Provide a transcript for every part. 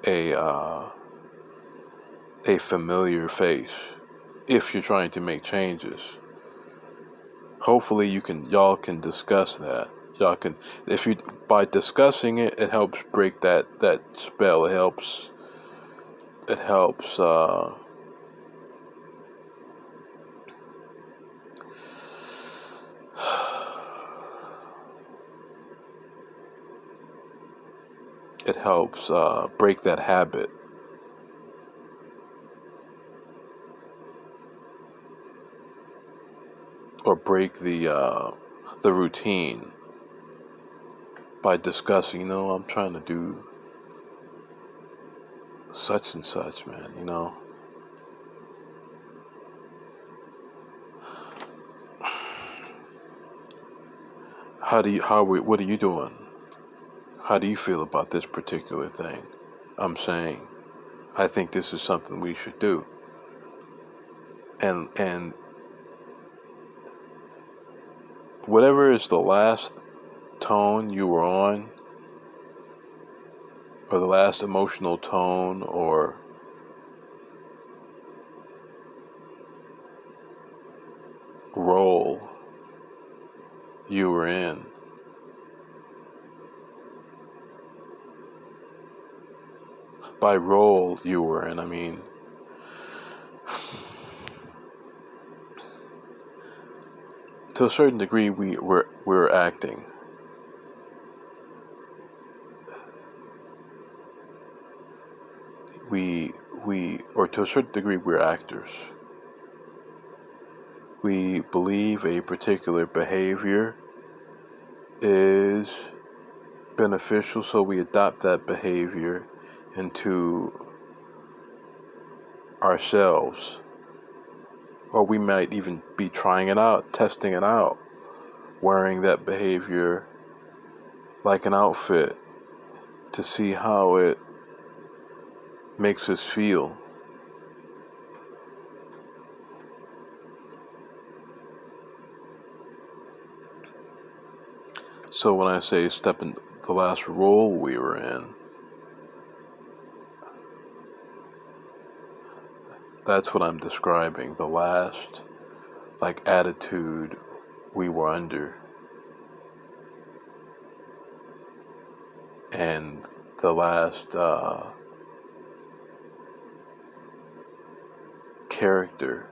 a uh, a familiar face if you're trying to make changes. Hopefully y'all can discuss that. Y'all can, if you, by discussing it, it helps break that spell. It helps it helps break that habit, or break the routine by discussing. I'm trying to do such and such, man. What are you doing? How do you feel about this particular thing I'm saying? I think this is something we should do. And whatever is the last tone you were on, or the last emotional tone or role you were in, by role you were in, I mean, to a certain degree, we're acting. Or to a certain degree, we're actors. We believe a particular behavior is beneficial, so we adopt that behavior into ourselves. Or we might even be trying it out, testing it out, wearing that behavior like an outfit to see how it makes us feel. So when I say step in the last role we were in, that's what I'm describing. The last, attitude we were under. And the last character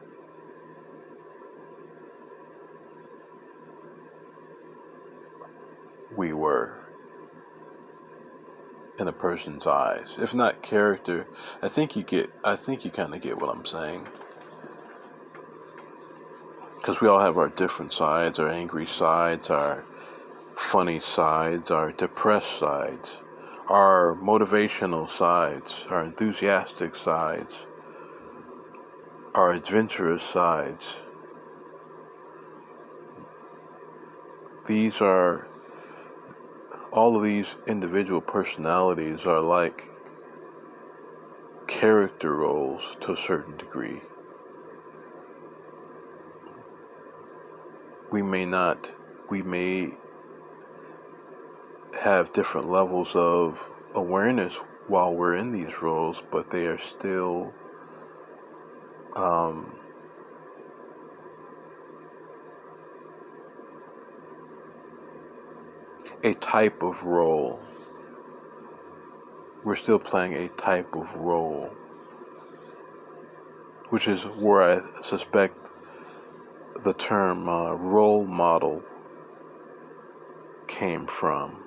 we were in a person's eyes. If not character, I think you kind of get what I'm saying. Because we all have our different sides, our angry sides, our funny sides, our depressed sides, our motivational sides, our enthusiastic sides, our adventurous sides. All of these individual personalities are like character roles to a certain degree. We may have different levels of awareness while we're in these roles, but they are still a type of role. We're still playing a type of role, which is where I suspect the term role model came from.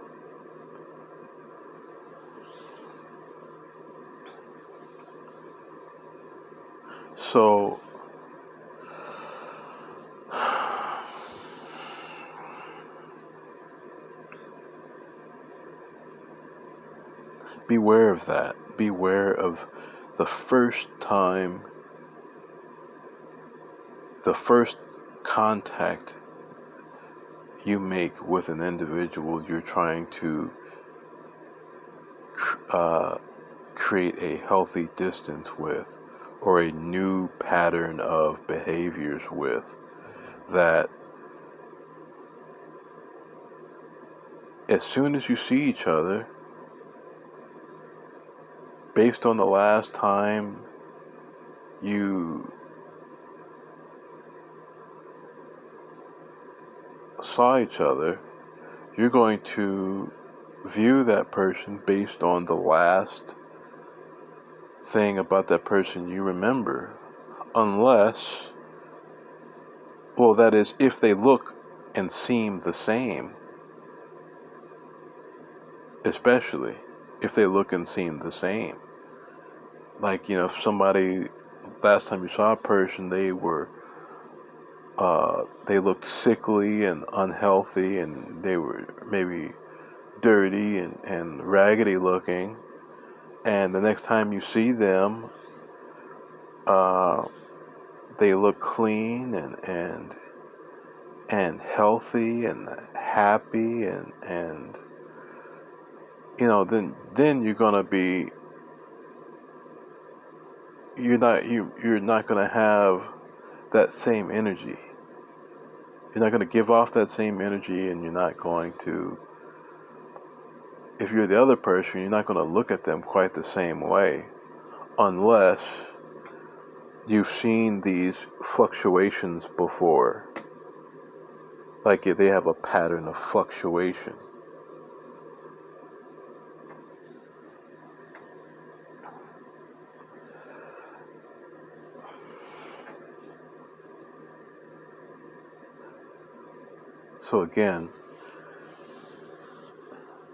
So, beware of that. Beware of the first time, the first contact you make with an individual you're trying to create a healthy distance with, or a new pattern of behaviors with, that as soon as you see each other, based on the last time you saw each other, you're going to view that person based on the last thing about that person you remember. Unless, well, that is, if they look and seem the same. Especially if they look and seem the same. Like, if somebody, last time you saw a person, they looked sickly and unhealthy, and they were maybe dirty and raggedy looking, and the next time you see them, they look clean and healthy and happy, and then you're gonna be, you're not gonna have that same energy. You're not going to give off that same energy, and you're not going to, if you're the other person, you're not going to look at them quite the same way, unless you've seen these fluctuations before. Like they have a pattern of fluctuation. So again,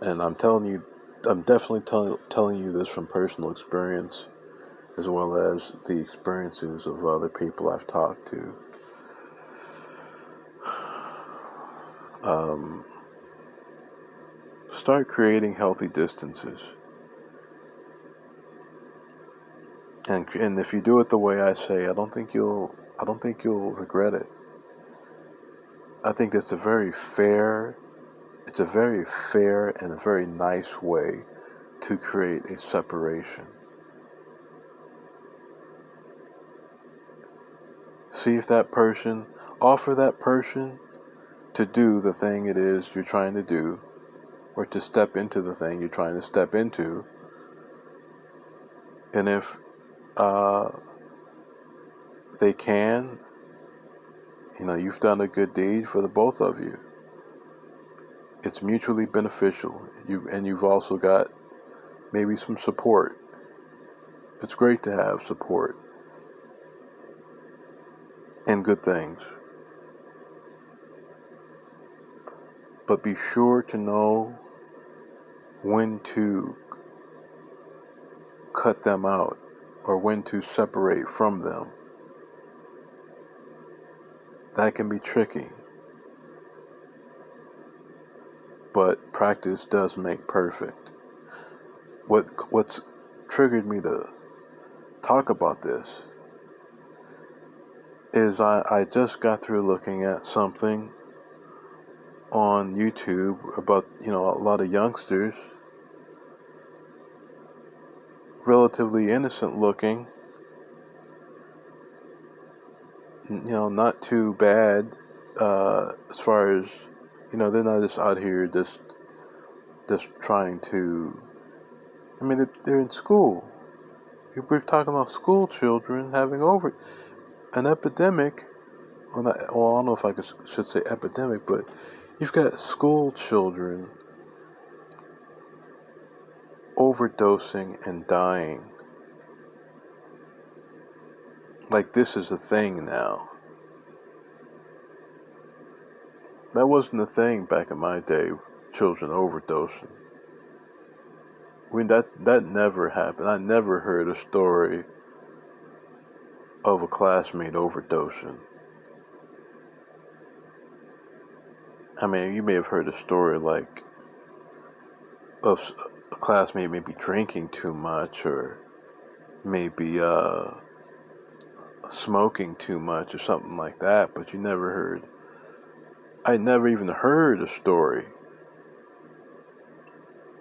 and I'm definitely telling you this from personal experience, as well as the experiences of other people I've talked to. Start creating healthy distances. And if you do it the way I say, I don't think you'll regret it. I think it's a very fair and a very nice way to create a separation. See if offer that person to do the thing it is you're trying to do, or to step into the thing you're trying to step into. And if they can, you've done a good deed for the both of you. It's mutually beneficial. You've also got maybe some support. It's great to have support and good things. But be sure to know when to cut them out, or when to separate from them. That can be tricky. But practice does make perfect. What's triggered me to talk about this is I just got through looking at something on YouTube about, a lot of youngsters, relatively innocent looking, not too bad, as far as, they're not just out here just trying to, they're in school. We're talking about school children having an epidemic. Well, I don't know if I should say epidemic, but you've got school children overdosing and dying. Like, this is a thing now. That wasn't a thing back in my day, children overdosing. That never happened. I never heard a story of a classmate overdosing. You may have heard a story like of a classmate maybe drinking too much, or maybe smoking too much, or something like that, but I never even heard a story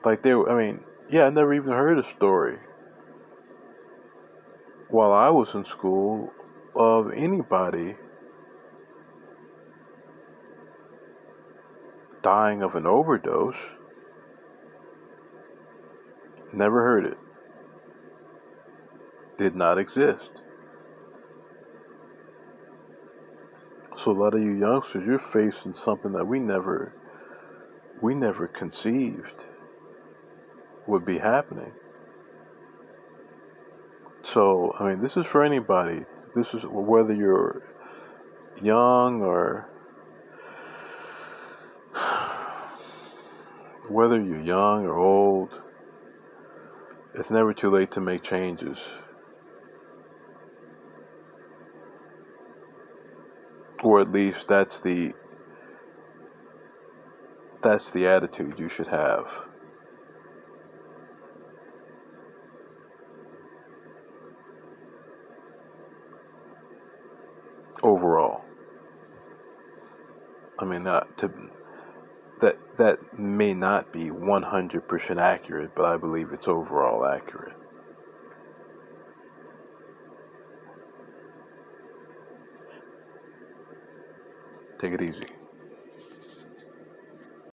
like I never even heard a story while I was in school of anybody dying of an overdose. Never heard it. did not exist. So a lot of you youngsters, you're facing something that we never conceived would be happening. So, I mean, this is for anybody. This is whether you're young or old. It's never too late to make changes. Or at least that's the attitude you should have. Overall. I mean, that may not be 100% accurate, but I believe it's overall accurate. Take it easy.